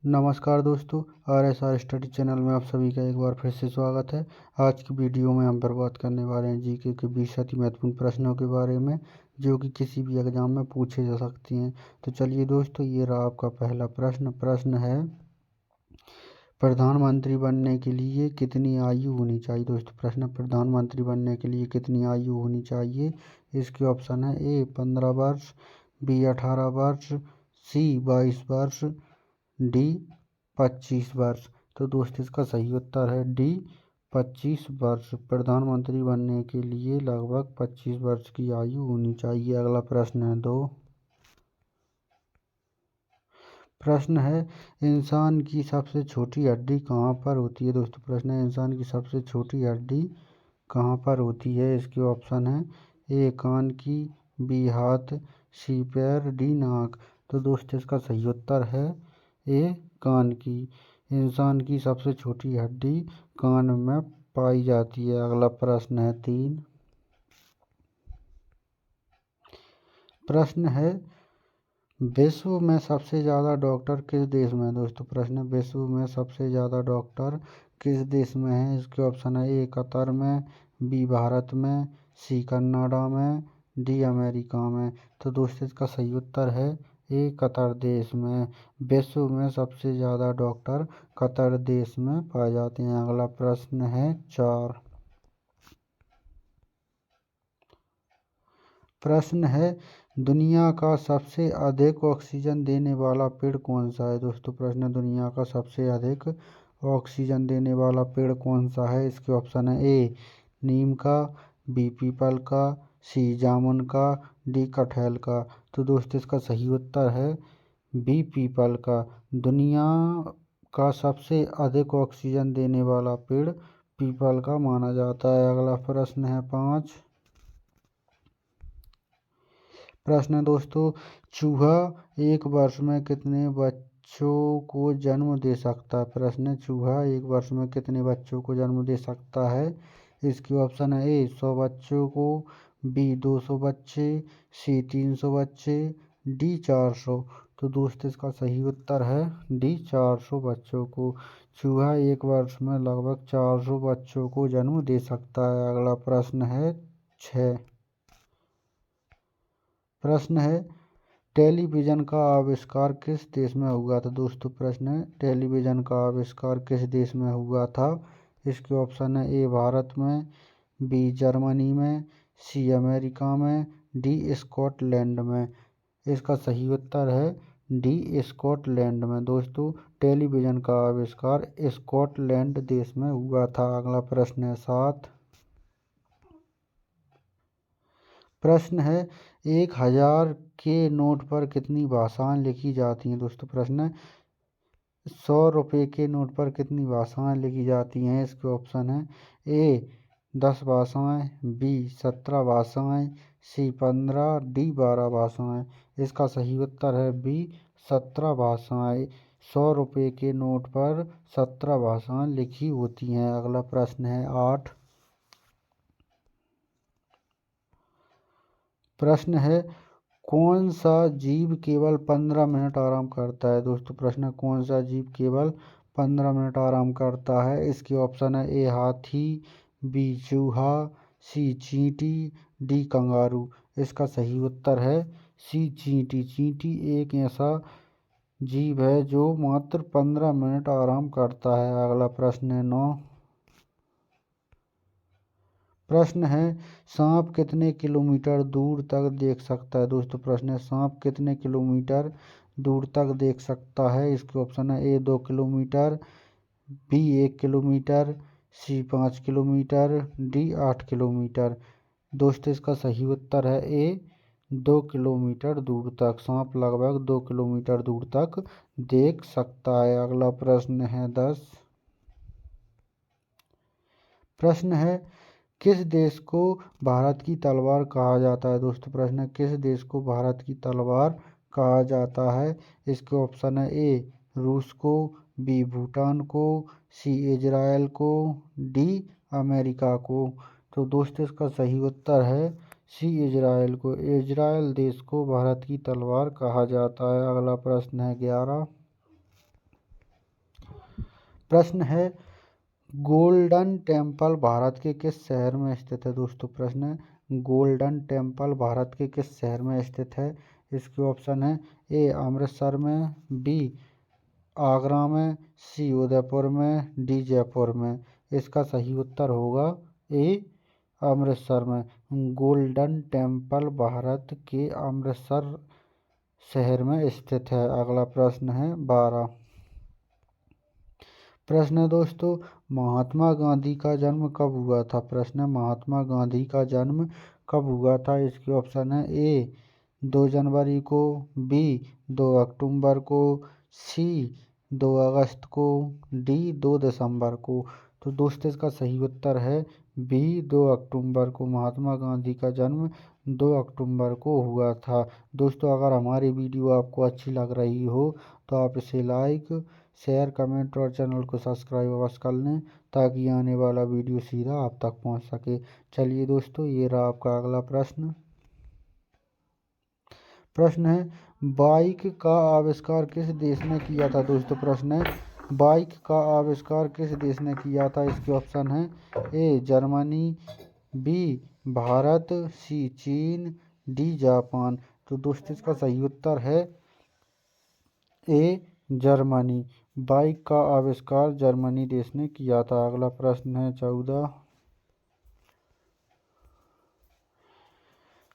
नमस्कार दोस्तों, RSR study channel में आप सभी का एक बार फिर से स्वागत है। आज की वीडियो में हम पर बात करने वाले हैं जीके के 20 अति महत्वपूर्ण प्रश्नों के बारे में, जो कि किसी भी एग्जाम में पूछे जा सकती हैं। तो चलिए दोस्तों, ये रहा आपका पहला प्रश्न है, प्रधानमंत्री बनने के लिए कितनी आयु होनी चाहिए। दोस्तों प्रश्न, प्रधानमंत्री बनने के लिए कितनी आयु होनी चाहिए। इसके ऑप्शन है: ए 15 वर्ष, बी 18 वर्ष, सी 22 वर्ष, डी 25 वर्ष। तो दोस्त इसका सही उत्तर है डी 25 वर्ष। प्रधानमंत्री बनने के लिए लगभग 25 वर्ष की आयु होनी चाहिए। अगला प्रश्न है प्रश्न है, इंसान की सबसे छोटी हड्डी कहाँ पर होती है। दोस्तों प्रश्न है, इंसान की सबसे छोटी हड्डी कहाँ पर होती है। इसके ऑप्शन है: ए कान की, बी हाथ, सी पैर, डी नाक। तो दोस्त इसका सही उत्तर है ए कान की। इंसान की सबसे छोटी हड्डी कान में पाई जाती है। अगला प्रश्न है प्रश्न है, विश्व में सबसे ज़्यादा डॉक्टर किस देश में है। दोस्तों प्रश्न है, विश्व में सबसे ज़्यादा डॉक्टर किस देश में है। इसके ऑप्शन है: ए कतर में, बी भारत में, सी कनाडा में, डी अमेरिका में। तो दोस्तों इसका सही उत्तर है ए कतर देश में। विश्व में सबसे ज़्यादा डॉक्टर कतर देश में पाए जाते हैं। अगला प्रश्न है प्रश्न है, दुनिया का सबसे अधिक ऑक्सीजन देने वाला पेड़ कौन सा है। दोस्तों प्रश्न, दुनिया का सबसे अधिक ऑक्सीजन देने वाला पेड़ कौन सा है। इसके ऑप्शन है: ए नीम का, बी पीपल का, सी जामुन का, डी कटहल का। तो दोस्तों इसका सही उत्तर है बी पीपल का। दुनिया का सबसे अधिक ऑक्सीजन देने वाला पेड़ पीपल का माना जाता है। अगला प्रश्न है प्रश्न दोस्तों, चूहा एक वर्ष में कितने बच्चों को जन्म दे सकता है। प्रश्न, चूहा एक वर्ष में कितने बच्चों को जन्म दे सकता है। इसके ऑप्शन है: ए 100 बच्चों को, बी 200 बच्चे, सी 300 बच्चे, डी 400। तो दोस्त इसका सही उत्तर है डी 400 बच्चों को। चूहा एक वर्ष में लगभग 400 बच्चों को जन्म दे सकता है। अगला प्रश्न है प्रश्न है, टेलीविज़न का आविष्कार किस देश में हुआ था। दोस्तों प्रश्न है, टेलीविज़न का आविष्कार किस देश में हुआ था। इसके ऑप्शन है: ए भारत में, बी जर्मनी में, सी अमेरिका में, डी स्कॉटलैंड में। इसका सही उत्तर है डी स्कॉटलैंड में। दोस्तों टेलीविज़न का आविष्कार स्कॉटलैंड देश में हुआ था। अगला प्रश्न है प्रश्न है, 1000 के नोट पर कितनी भाषाएं लिखी जाती हैं। दोस्तों प्रश्न है, 100 रुपये के नोट पर कितनी भाषाएं लिखी जाती हैं। इसके ऑप्शन है: ए 10 भाषाएं, बी 17 भाषाएं, सी 15, डी 12 भाषाएं। इसका सही उत्तर है बी 17 भाषाएं। 100 रुपये के नोट पर 17 भाषाएं लिखी होती हैं। अगला प्रश्न है प्रश्न है, कौन सा जीव केवल 15 मिनट आराम करता है। दोस्तों प्रश्न, कौन सा जीव केवल 15 मिनट आराम करता है। इसके ऑप्शन है: ए हाथी, बी चूहा, सी चींटी, डी कंगारू। इसका सही उत्तर है सी चींटी। चींटी एक ऐसा जीव है जो मात्र 15 मिनट आराम करता है। अगला प्रश्न है प्रश्न है, सांप कितने किलोमीटर दूर तक देख सकता है। दोस्तों प्रश्न है, सांप कितने किलोमीटर दूर तक देख सकता है। इसके ऑप्शन है: ए 2 किलोमीटर, बी 1 किलोमीटर, सी 5 किलोमीटर, डी 8 किलोमीटर। दोस्तों इसका सही उत्तर है ए 2 किलोमीटर दूर तक। सांप लगभग 2 किलोमीटर दूर तक देख सकता है। अगला प्रश्न है प्रश्न है, किस देश को भारत की तलवार कहा जाता है। दोस्तों प्रश्न है, किस देश को भारत की तलवार कहा जाता है। इसके ऑप्शन है: ए रूस को, बी भूटान को, सी इजराइल को, डी अमेरिका को। तो दोस्तों इसका सही उत्तर है सी इजराइल को। इजराइल देश को भारत की तलवार कहा जाता है। अगला प्रश्न है प्रश्न है गोल्डन टेम्पल भारत के किस शहर में स्थित है। दोस्तों प्रश्न है गोल्डन टेम्पल भारत के किस शहर में स्थित है। इसके ऑप्शन है ए अमृतसर में, बी आगरा में, सी उदयपुर में, डी जयपुर में। इसका सही उत्तर होगा ए अमृतसर में। गोल्डन टेम्पल भारत के अमृतसर शहर में स्थित है। अगला प्रश्न है 12। प्रश्न है दोस्तों महात्मा गांधी का जन्म कब हुआ था। प्रश्न है महात्मा गांधी का जन्म कब हुआ था। इसके ऑप्शन है ए 2 जनवरी को, बी 2 अक्टूबर को, सी 2 अगस्त को, डी 2 दिसंबर को। तो दोस्तों इसका सही उत्तर है बी 2 अक्टूबर को। महात्मा गांधी का जन्म 2 अक्टूबर को हुआ था। दोस्तों अगर हमारी वीडियो आपको अच्छी लग रही हो तो आप इसे लाइक, शेयर, कमेंट और चैनल को सब्सक्राइब अवश्य कर लें ताकि आने वाला वीडियो सीधा आप तक पहुंच सके। चलिए दोस्तों ये रहा आपका अगला प्रश्न। प्रश्न है बाइक का आविष्कार किस देश ने किया था। दोस्तों प्रश्न है बाइक का आविष्कार किस देश ने किया था। इसके ऑप्शन है ए जर्मनी, बी भारत, सी चीन, डी जापान। तो दोस्तों इसका सही उत्तर है ए जर्मनी। बाइक का आविष्कार जर्मनी देश ने किया था। अगला प्रश्न है 14।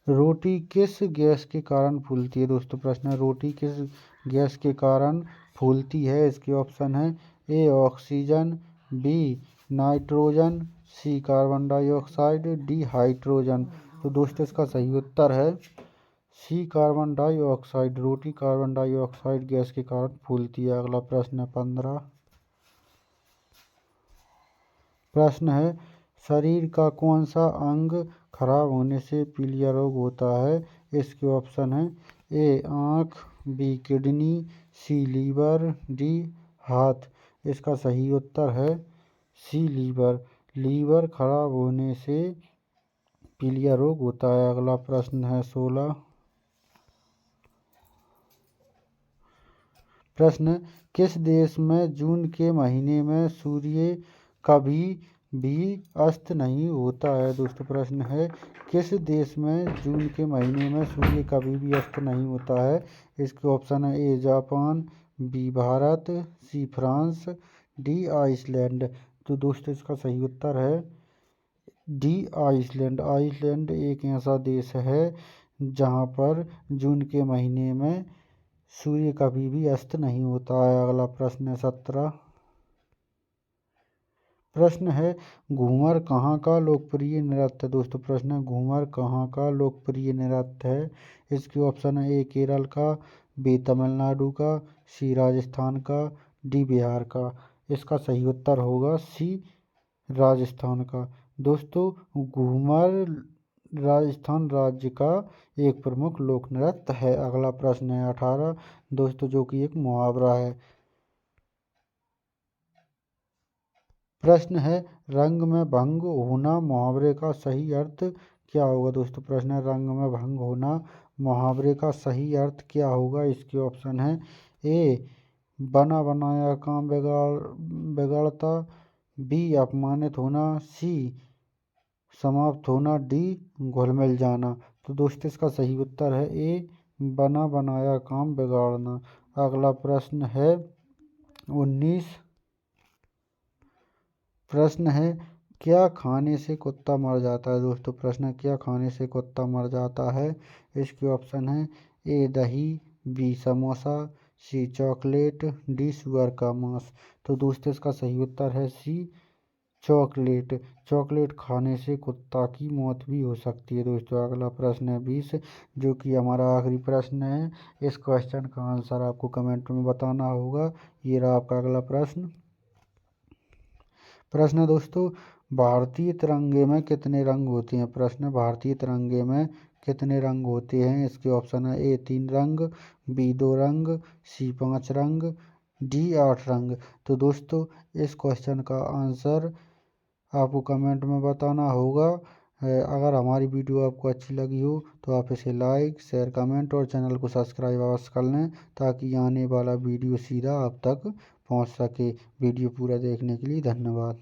रोटी किस गैस के कारण फूलती है। दोस्तों प्रश्न है रोटी किस गैस के कारण फूलती है। इसके ऑप्शन है A oxygen, B nitrogen, C carbon dioxide, D hydrogen. तो दोस्तों इसका सही उत्तर है सी कार्बन डाइऑक्साइड। रोटी कार्बन डाइऑक्साइड गैस के कारण फूलती है। अगला प्रश्न है 15। प्रश्न है शरीर का कौन सा अंग खराब होने से पीलिया रोग होता है। इसके ऑप्शन है ए आँख, B kidney, C liver, D हाथ। इसका सही उत्तर है सी लीवर। लीवर खराब होने से पीलिया रोग होता है। अगला प्रश्न है 16। प्रश्न किस देश में जून के महीने में सूर्य कभी भी अस्त नहीं होता है। दोस्तों प्रश्न है किस देश में जून के महीने में सूर्य कभी भी अस्त नहीं होता है। इसके ऑप्शन है A Japan, B Bharat, C France, D Iceland. तो दोस्तों इसका सही उत्तर है डी आइसलैंड। आइसलैंड एक ऐसा देश है जहाँ पर जून के महीने में सूर्य कभी भी अस्त नहीं होता है। अगला प्रश्न है 17। प्रश्न है घूमर कहाँ का लोकप्रिय नृत्य। दोस्तों प्रश्न है घूमर कहाँ का लोकप्रिय नृत्य है। इसके ऑप्शन है ए केरल का, बी तमिलनाडु का, सी राजस्थान का, डी बिहार का। इसका सही उत्तर होगा सी राजस्थान का। दोस्तों घूमर राजस्थान राज्य का एक प्रमुख लोक नृत्य है। अगला प्रश्न है 18 दोस्तों जो कि एक मुहावरा है। प्रश्न है रंग में भंग होना मुहावरे का सही अर्थ क्या होगा। दोस्तों प्रश्न है रंग में भंग होना मुहावरे का सही अर्थ क्या होगा। इसके ऑप्शन है ए बना बनाया काम बिगाड़ता, बी अपमानित होना, सी समाप्त होना, डी घुल मिल जाना। तो दोस्तों इसका सही उत्तर है ए बना बनाया काम बिगाड़ना। अगला प्रश्न है 19। प्रश्न है क्या खाने से कुत्ता मर जाता है। दोस्तों प्रश्न है क्या खाने से कुत्ता मर जाता है। इसके ऑप्शन है ए दही, बी समोसा, सी चॉकलेट, डी सुअर का मांस। तो दोस्तों इसका सही उत्तर है सी चॉकलेट। चॉकलेट खाने से कुत्ता की मौत भी हो सकती है। दोस्तों अगला प्रश्न है 20 जो कि हमारा आखिरी प्रश्न है। इस क्वेश्चन का आंसर आपको कमेंट में बताना होगा। ये रहा आपका अगला प्रश्न। प्रश्न है दोस्तों भारतीय तिरंगे में कितने रंग होते हैं। प्रश्न भारतीय तिरंगे में कितने रंग होते हैं। इसके ऑप्शन है ए 3 रंग, बी 2 रंग, सी 5 रंग, डी 8 रंग। तो दोस्तों इस क्वेश्चन का आंसर आपको कमेंट में बताना होगा। अगर हमारी वीडियो आपको अच्छी लगी हो तो आप इसे लाइक शेयर कमेंट और चैनल को सब्सक्राइब अवश्य कर लें, ताकि आने वाला वीडियो सीधा आप तक पहुंच सके। वीडियो पूरा देखने के लिए धन्यवाद।